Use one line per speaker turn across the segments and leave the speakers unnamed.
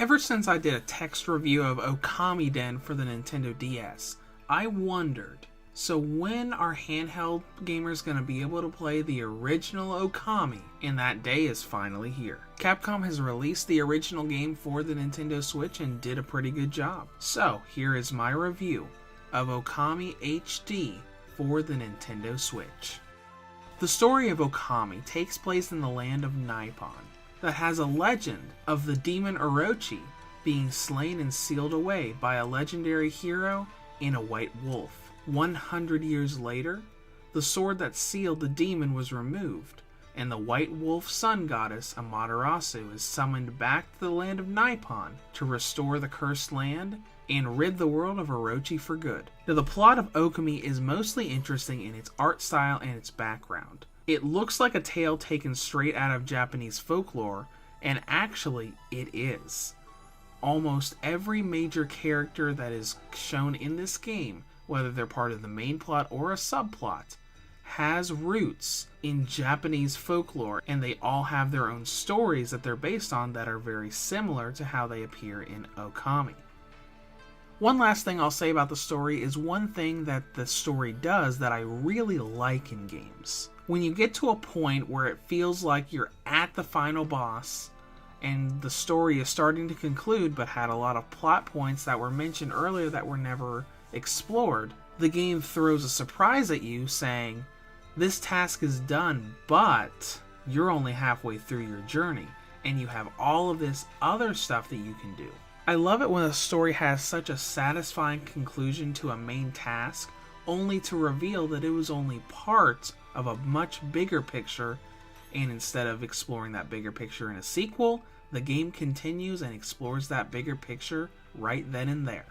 Ever since I did a text review of Okami Den for the Nintendo DS, I wondered, so when are handheld gamers going to be able to play the original Okami? And that day is finally here. Capcom has released the original game for the Nintendo Switch and did a pretty good job. So here is my review of Okami HD for the Nintendo Switch. The story of Okami takes place in the land of Nippon, that has a legend of the demon Orochi being slain and sealed away by a legendary hero and a white wolf. 100 years later, the sword that sealed the demon was removed, and the white wolf sun goddess Amaterasu is summoned back to the land of Nippon to restore the cursed land and rid the world of Orochi for good. Now, the plot of Okami is mostly interesting in its art style and its background. It looks like a tale taken straight out of Japanese folklore, and actually it is. Almost every major character that is shown in this game, whether they're part of the main plot or a subplot, has roots in Japanese folklore, and they all have their own stories that they're based on that are very similar to how they appear in Okami. One last thing I'll say about the story is one thing that the story does that I really like in games. When you get to a point where it feels like you're at the final boss and the story is starting to conclude but had a lot of plot points that were mentioned earlier that were never explored, the game throws a surprise at you saying, this task is done, but you're only halfway through your journey and you have all of this other stuff that you can do. I love it when a story has such a satisfying conclusion to a main task, only to reveal that it was only part of a much bigger picture, and instead of exploring that bigger picture in a sequel, the game continues and explores that bigger picture right then and there.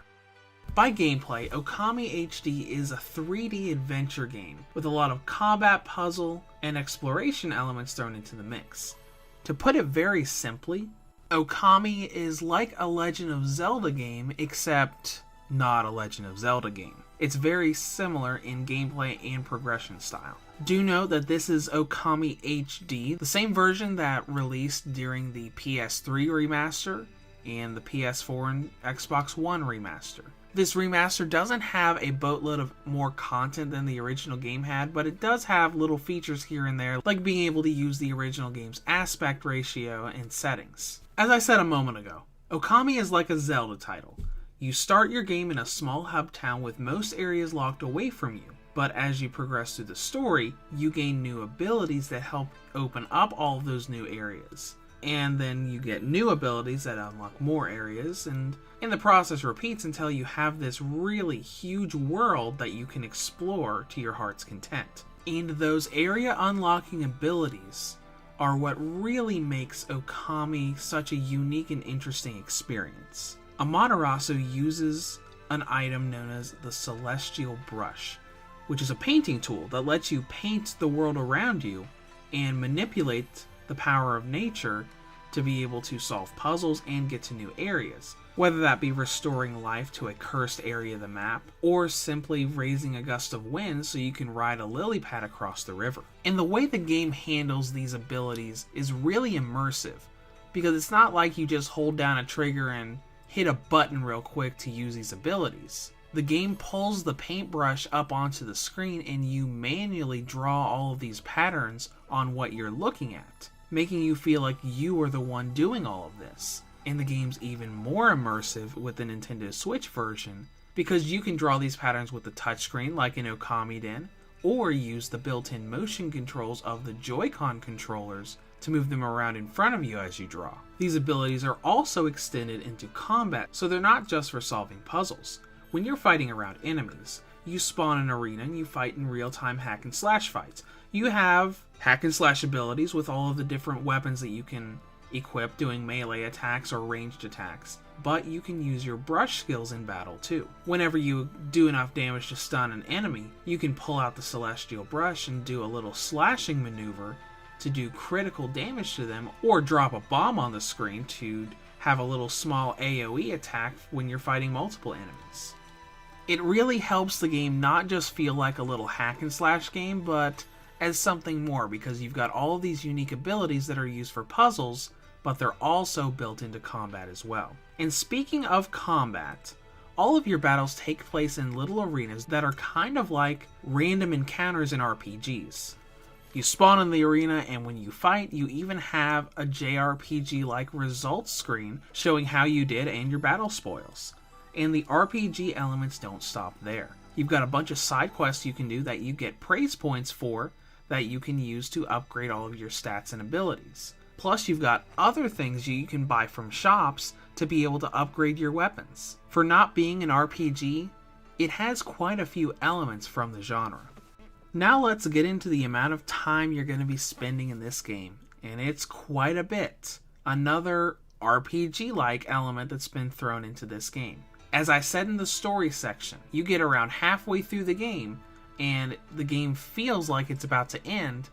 By gameplay, Okami HD is a 3D adventure game with a lot of combat, puzzle, and exploration elements thrown into the mix. To put it very simply, Okami is like a Legend of Zelda game, except not a Legend of Zelda game. It's very similar in gameplay and progression style. Do note that this is Okami HD, the same version that released during the PS3 remaster and the PS4 and Xbox One remaster. This remaster doesn't have a boatload of more content than the original game had, but it does have little features here and there, like being able to use the original game's aspect ratio and settings. As I said a moment ago, Okami is like a Zelda title. You start your game in a small hub town with most areas locked away from you, but as you progress through the story, you gain new abilities that help open up all of those new areas. And then you get new abilities that unlock more areas, and in the process repeats until you have this really huge world that you can explore to your heart's content. And those area unlocking abilities are what really makes Okami such a unique and interesting experience. Amaterasu uses an item known as the Celestial Brush, which is a painting tool that lets you paint the world around you and manipulate the power of nature to be able to solve puzzles and get to new areas, whether that be restoring life to a cursed area of the map, or simply raising a gust of wind so you can ride a lily pad across the river. And the way the game handles these abilities is really immersive, because it's not like you just hold down a trigger and hit a button real quick to use these abilities. The game pulls the paintbrush up onto the screen and you manually draw all of these patterns on what you're looking at, making you feel like you are the one doing all of this. And the game's even more immersive with the Nintendo Switch version, because you can draw these patterns with the touchscreen like in Okami Den, or use the built-in motion controls of the Joy-Con controllers to move them around in front of you as you draw. These abilities are also extended into combat, so they're not just for solving puzzles. When you're fighting around enemies, you spawn an arena and you fight in real-time hack and slash fights. You have hack and slash abilities with all of the different weapons that you can equip doing melee attacks or ranged attacks, but you can use your brush skills in battle too. Whenever you do enough damage to stun an enemy, you can pull out the Celestial Brush and do a little slashing maneuver to do critical damage to them, or drop a bomb on the screen to have a little small AoE attack when you're fighting multiple enemies. It really helps the game not just feel like a little hack and slash game, but as something more, because you've got all of these unique abilities that are used for puzzles, but they're also built into combat as well. And speaking of combat, all of your battles take place in little arenas that are kind of like random encounters in RPGs. You spawn in the arena, and when you fight, you even have a JRPG-like results screen showing how you did and your battle spoils. And the RPG elements don't stop there. You've got a bunch of side quests you can do that you get praise points for that you can use to upgrade all of your stats and abilities. Plus, you've got other things you can buy from shops to be able to upgrade your weapons. For not being an RPG, it has quite a few elements from the genre. Now let's get into the amount of time you're going to be spending in this game, and it's quite a bit. Another RPG-like element that's been thrown into this game. As I said in the story section, you get around halfway through the game, and the game feels like it's about to end,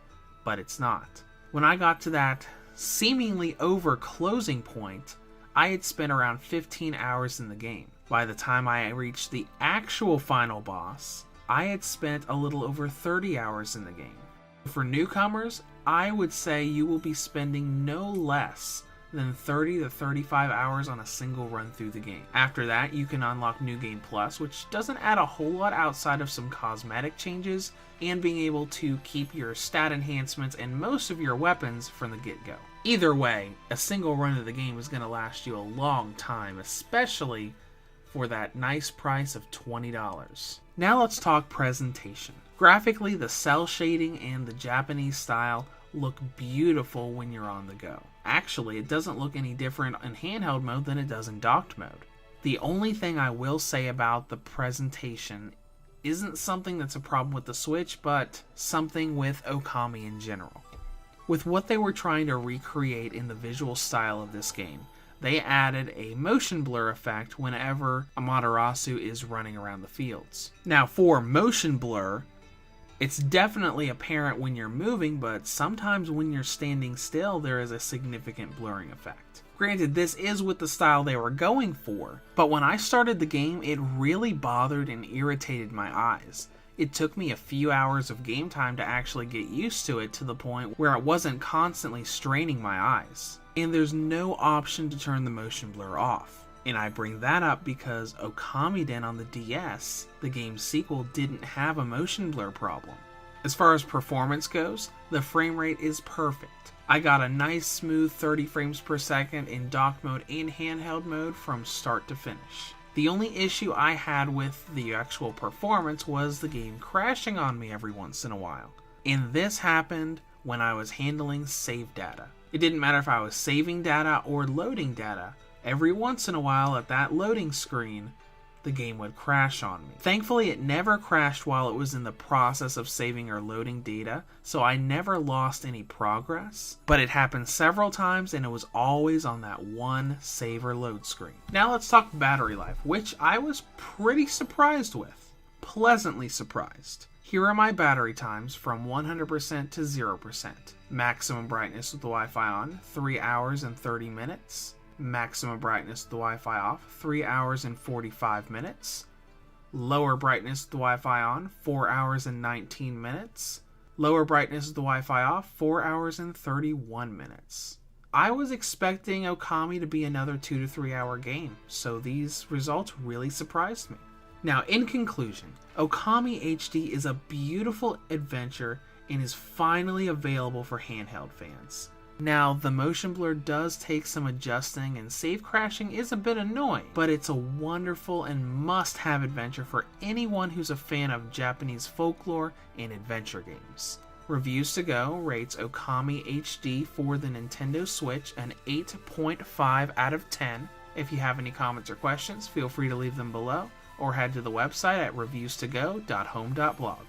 but it's not. When I got to that seemingly over closing point, I had spent around 15 hours in the game. By the time I reached the actual final boss, I had spent a little over 30 hours in the game. For newcomers, I would say you will be spending no less than 30 to 35 hours on a single run through the game. After that, you can unlock New Game Plus, which doesn't add a whole lot outside of some cosmetic changes and being able to keep your stat enhancements and most of your weapons from the get-go. Either way, a single run of the game is going to last you a long time, especially for that nice price of $20. Now let's talk presentation. Graphically, the cell shading and the Japanese style look beautiful when you're on the go. Actually, it doesn't look any different in handheld mode than it does in docked mode. The only thing I will say about the presentation isn't something that's a problem with the Switch, but something with Okami in general. With what they were trying to recreate in the visual style of this game, they added a motion blur effect whenever Amaterasu is running around the fields. Now, for motion blur, it's definitely apparent when you're moving, but sometimes when you're standing still, there is a significant blurring effect. Granted, this is with the style they were going for, but when I started the game, it really bothered and irritated my eyes. It took me a few hours of game time to actually get used to it, to the point where it wasn't constantly straining my eyes. And there's no option to turn the motion blur off. And I bring that up because Okami Den on the DS, the game's sequel, didn't have a motion blur problem. As far as performance goes, the frame rate is perfect. I got a nice smooth 30 frames per second in dock mode and handheld mode from start to finish. The only issue I had with the actual performance was the game crashing on me every once in a while. And this happened when I was handling save data. It didn't matter if I was saving data or loading data. Every once in a while at that loading screen, the game would crash on me. Thankfully, it never crashed while it was in the process of saving or loading data, so I never lost any progress. But it happened several times, and it was always on that one save or load screen. Now let's talk battery life, which I was pretty surprised with. Pleasantly surprised. Here are my battery times from 100% to 0%. Maximum brightness with the Wi-Fi on, 3 hours and 30 minutes. Maximum brightness with the Wi-Fi off, 3 hours and 45 minutes. Lower brightness with the Wi-Fi on, 4 hours and 19 minutes. Lower brightness with the Wi-Fi off, 4 hours and 31 minutes. I was expecting Okami to be another 2 to 3 hour game, so these results really surprised me. Now, in conclusion, Okami HD is a beautiful adventure and is finally available for handheld fans. Now, the motion blur does take some adjusting and save crashing is a bit annoying, but it's a wonderful and must-have adventure for anyone who's a fan of Japanese folklore and adventure games. Reviews to Go rates Okami HD for the Nintendo Switch an 8.5 out of 10. If you have any comments or questions, feel free to leave them below, or head to the website at reviewstogo.home.blog.